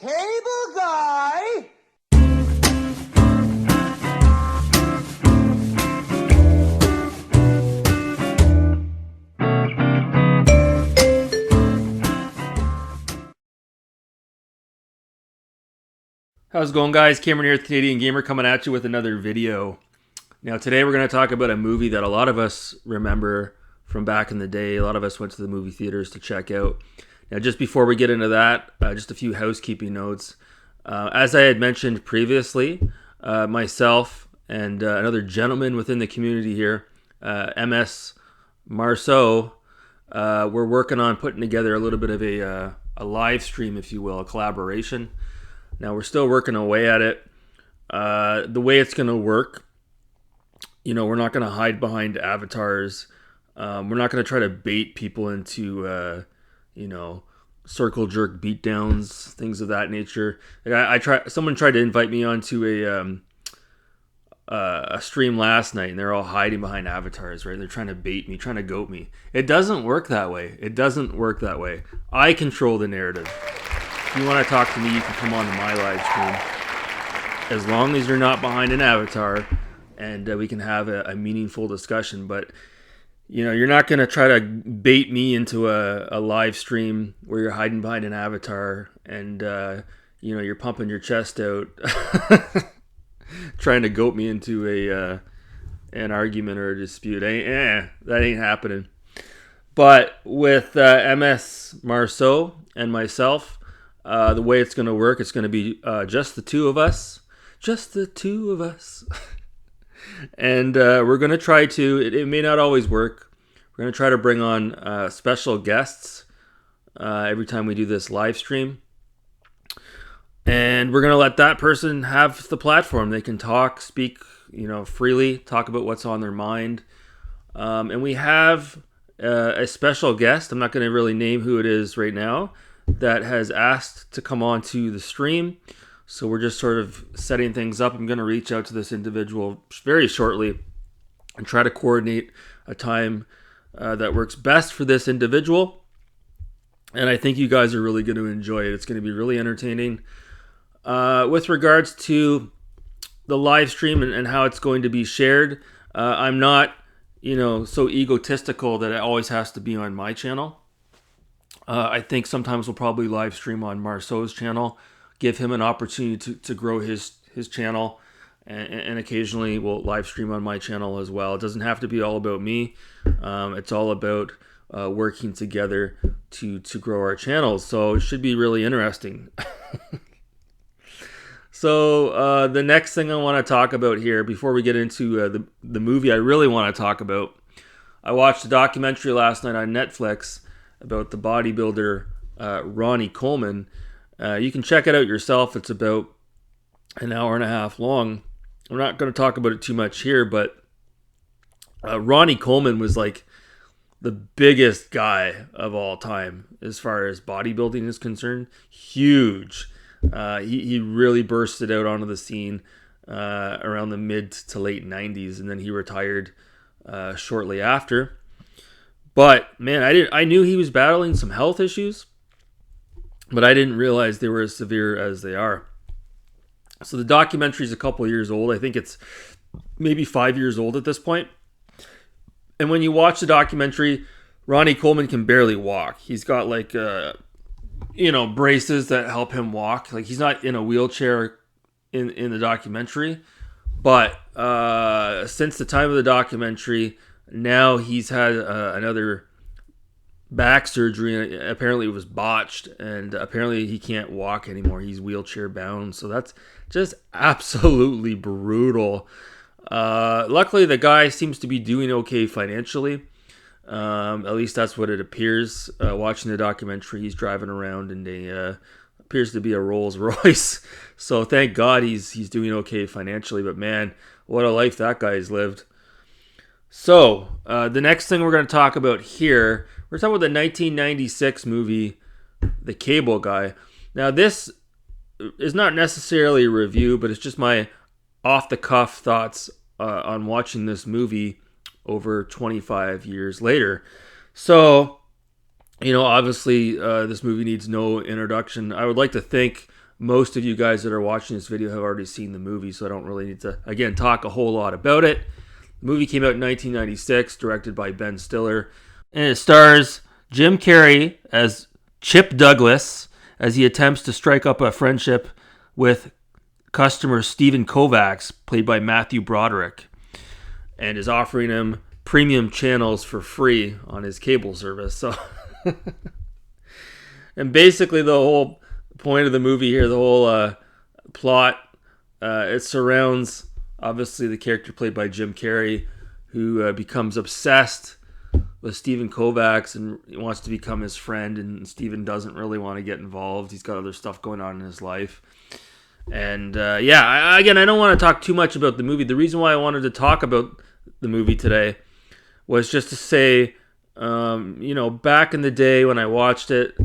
Cable guy! How's it going, guys? Cameron here, Canadian Gamer, coming at you with another video. Now, today we're going to talk about a movie that a lot of us remember from back in the day. A lot of us went to the movie theaters to check out. Now, just before we get into that, just a few housekeeping notes. As I had mentioned previously, myself and another gentleman within the community here, MS Marceau, we're working on putting together a little bit of a live stream, if you will, a collaboration. Now, we're still working away at it. The way it's going to work, we're not going to hide behind avatars. We're not going to try to bait people into, circle jerk beatdowns, things of that nature. Someone tried to invite me onto a stream last night, and they're all hiding behind avatars, right? They're trying to bait me, trying to goat me. It doesn't work that way. I control the narrative. If you want to talk to me, you can come on to my live stream. As long as you're not behind an avatar, and we can have a meaningful discussion. But, you're not going to try to bait me into a live stream where you're hiding behind an avatar and, you're pumping your chest out, trying to goat me into an argument or a dispute. That ain't happening. But with MS Marceau and myself, the way it's going to work, it's going to be just the two of us. And we're going to try to, it may not always work. We're going to try to bring on special guests every time we do this live stream. And we're going to let that person have the platform. They can talk, speak, freely, talk about what's on their mind. And we have a special guest. I'm not going to really name who it is right now, that has asked to come on to the stream. So we're just sort of setting things up. I'm going to reach out to this individual very shortly and try to coordinate a time that works best for this individual. And I think you guys are really going to enjoy it. It's going to be really entertaining. With regards to the live stream and how it's going to be shared, I'm not, so egotistical that it always has to be on my channel. I think sometimes we'll probably live stream on Marceau's channel, give him an opportunity to grow his channel, and occasionally we'll live stream on my channel as well. It doesn't have to be all about me. It's all about working together to grow our channels. So it should be really interesting. So the next thing I want to talk about here, before we get into the movie I really want to talk about, I watched a documentary last night on Netflix about the bodybuilder Ronnie Coleman. You can check it out yourself. It's about an hour and a half long. I'm not going to talk about it too much here, but Ronnie Coleman was like the biggest guy of all time as far as bodybuilding is concerned. Huge. He really bursted out onto the scene around the mid to late 90s, and then he retired shortly after. But man, I knew he was battling some health issues, but I didn't realize they were as severe as they are. So the documentary is a couple years old. I think it's maybe 5 years old at this point. And when you watch the documentary, Ronnie Coleman can barely walk. He's got like braces that help him walk. Like, he's not in a wheelchair in the documentary, but since the time of the documentary, now he's had another back surgery. Apparently it was botched, and apparently he can't walk anymore. He's wheelchair bound. So that's just absolutely brutal. Luckily, the guy seems to be doing okay financially. At least that's what it appears. Watching the documentary, he's driving around in appears to be a Rolls Royce. So thank God he's doing okay financially. But man, what a life that guy's lived. So, the next thing we're going to talk about here, we're talking about the 1996 movie, The Cable Guy. Now, this is not necessarily a review, but it's just my off-the-cuff thoughts on watching this movie over 25 years later. So, obviously, this movie needs no introduction. I would like to think most of you guys that are watching this video have already seen the movie, so I don't really need to, again, talk a whole lot about it. The movie came out in 1996, directed by Ben Stiller, and it stars Jim Carrey as Chip Douglas as he attempts to strike up a friendship with customer Stephen Kovacs, played by Matthew Broderick, and is offering him premium channels for free on his cable service. So, and basically the whole point of the movie here, the whole plot, it surrounds obviously the character played by Jim Carrey, who becomes obsessed with Stephen Kovacs and wants to become his friend, and Stephen doesn't really want to get involved. He's got other stuff going on in his life. And I don't want to talk too much about the movie. The reason why I wanted to talk about the movie today was just to say, back in the day when I watched it,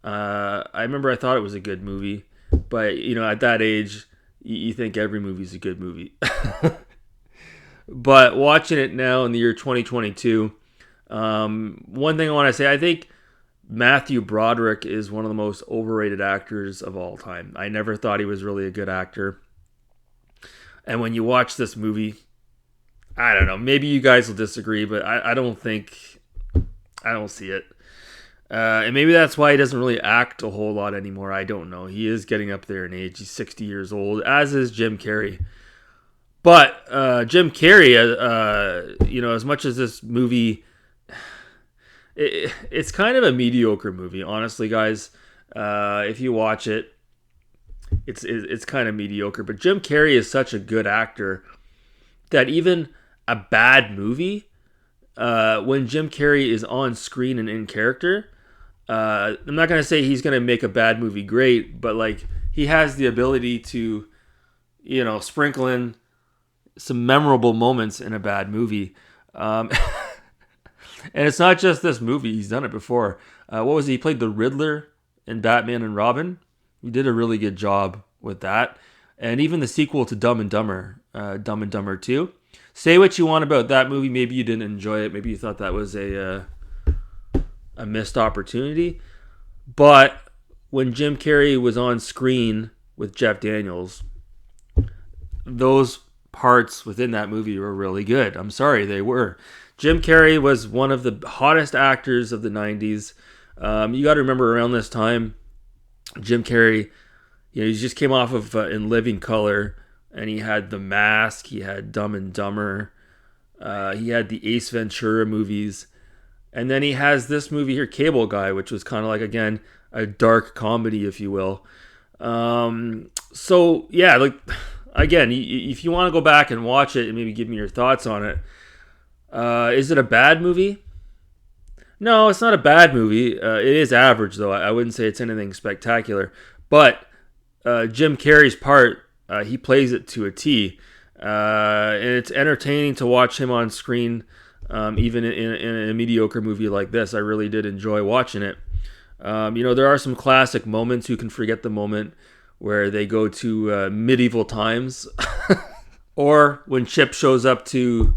I remember I thought it was a good movie. But, at that age, you think every movie's a good movie. But watching it now in the year 2022, one thing I want to say, I think Matthew Broderick is one of the most overrated actors of all time. I never thought he was really a good actor. And when you watch this movie, I don't know, maybe you guys will disagree, but I don't see it. And maybe that's why he doesn't really act a whole lot anymore. I don't know. He is getting up there in age. He's 60 years old, as is Jim Carrey. But Jim Carrey, as much as this movie, it's kind of a mediocre movie, honestly, guys. If you watch it, it's kind of mediocre. But Jim Carrey is such a good actor that even a bad movie, when Jim Carrey is on screen and in character, I'm not going to say he's going to make a bad movie great, but like he has the ability to, sprinkle in some memorable moments in a bad movie. And it's not just this movie. He's done it before. What was he? He played the Riddler in Batman and Robin. He did a really good job with that. And even the sequel to Dumb and Dumber 2. Say what you want about that movie. Maybe you didn't enjoy it. Maybe you thought that was a missed opportunity. But when Jim Carrey was on screen with Jeff Daniels, those parts within that movie were really good. I'm sorry, they were. Jim Carrey was one of the hottest actors of the 90s. You got to remember around this time, Jim Carrey, he just came off of In Living Color, and he had The Mask, he had Dumb and Dumber, he had the Ace Ventura movies, and then he has this movie here, Cable Guy, which was kind of like, again, a dark comedy, if you will. Again, if you want to go back and watch it and maybe give me your thoughts on it, is it a bad movie? No, it's not a bad movie. It is average, though. I wouldn't say it's anything spectacular. But Jim Carrey's part, he plays it to a T. And it's entertaining to watch him on screen, even in a mediocre movie like this. I really did enjoy watching it. There are some classic moments. Who can forget the moment where they go to medieval times? Or when Chip shows up to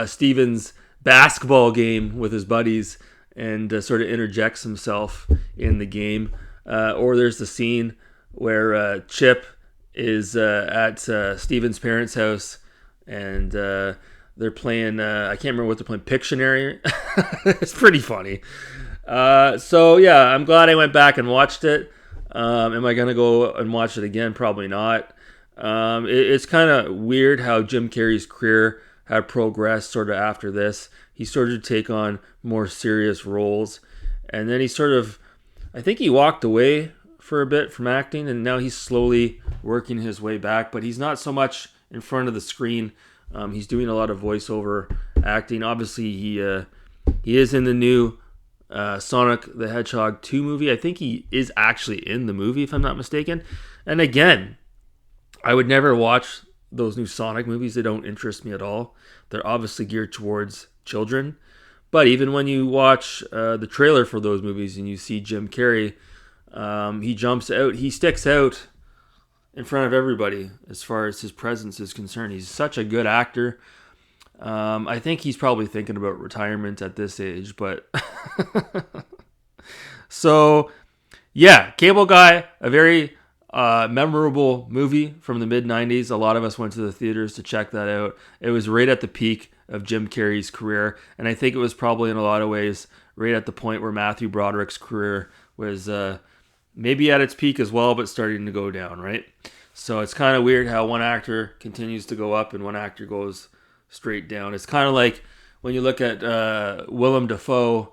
Steven's basketball game with his buddies and sort of interjects himself in the game. Or there's the scene where Chip is at Steven's parents' house and they're playing, I can't remember what they're playing, Pictionary. It's pretty funny. I'm glad I went back and watched it. Am I going to go and watch it again? Probably not. It's kind of weird how Jim Carrey's career had progressed sort of after this. He started to take on more serious roles. And then I think he walked away for a bit from acting, and now he's slowly working his way back. But he's not so much in front of the screen. He's doing a lot of voiceover acting. Obviously, he is in the new Sonic the Hedgehog 2 movie. I think he is actually in the movie, if I'm not mistaken. And again, I would never watch those new Sonic movies. They don't interest me at all. They're obviously geared towards children. But even when you watch the trailer for those movies and you see Jim Carrey, he jumps out. He sticks out in front of everybody as far as his presence is concerned. He's such a good actor. I think he's probably thinking about retirement at this age, but so yeah, Cable Guy, a very Memorable movie from the mid-90s. A lot of us went to the theaters to check that out. It was right at the peak of Jim Carrey's career, and I think it was probably in a lot of ways right at the point where Matthew Broderick's career was maybe at its peak as well, but starting to go down, right? So it's kind of weird how one actor continues to go up and one actor goes straight down. It's kind of like when you look at Willem Dafoe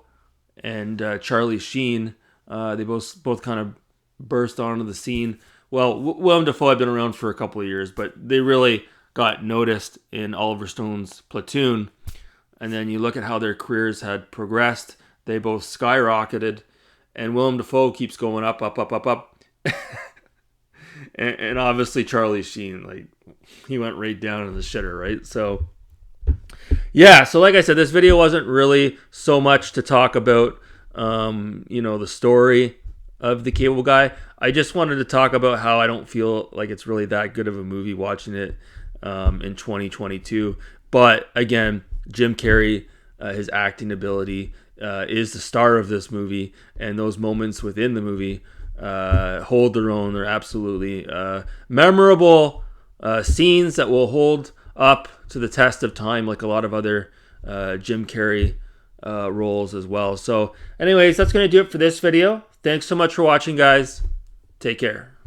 and Charlie Sheen. They both kind of burst onto the scene. Well, Willem Dafoe had been around for a couple of years, but they really got noticed in Oliver Stone's Platoon. And then you look at how their careers had progressed. They both skyrocketed, and Willem Dafoe keeps going up, up, up, up, up. and obviously Charlie Sheen, like, he went right down in the shitter, right? So, yeah. So like I said, this video wasn't really so much to talk about, the story of The Cable Guy. I just wanted to talk about how I don't feel like it's really that good of a movie watching it in 2022. But again, Jim Carrey, his acting ability is the star of this movie, and those moments within the movie hold their own. They're absolutely memorable scenes that will hold up to the test of time, like a lot of other Jim Carrey roles as well. So anyways, that's going to do it for this video. Thanks so much for watching, guys. Take care.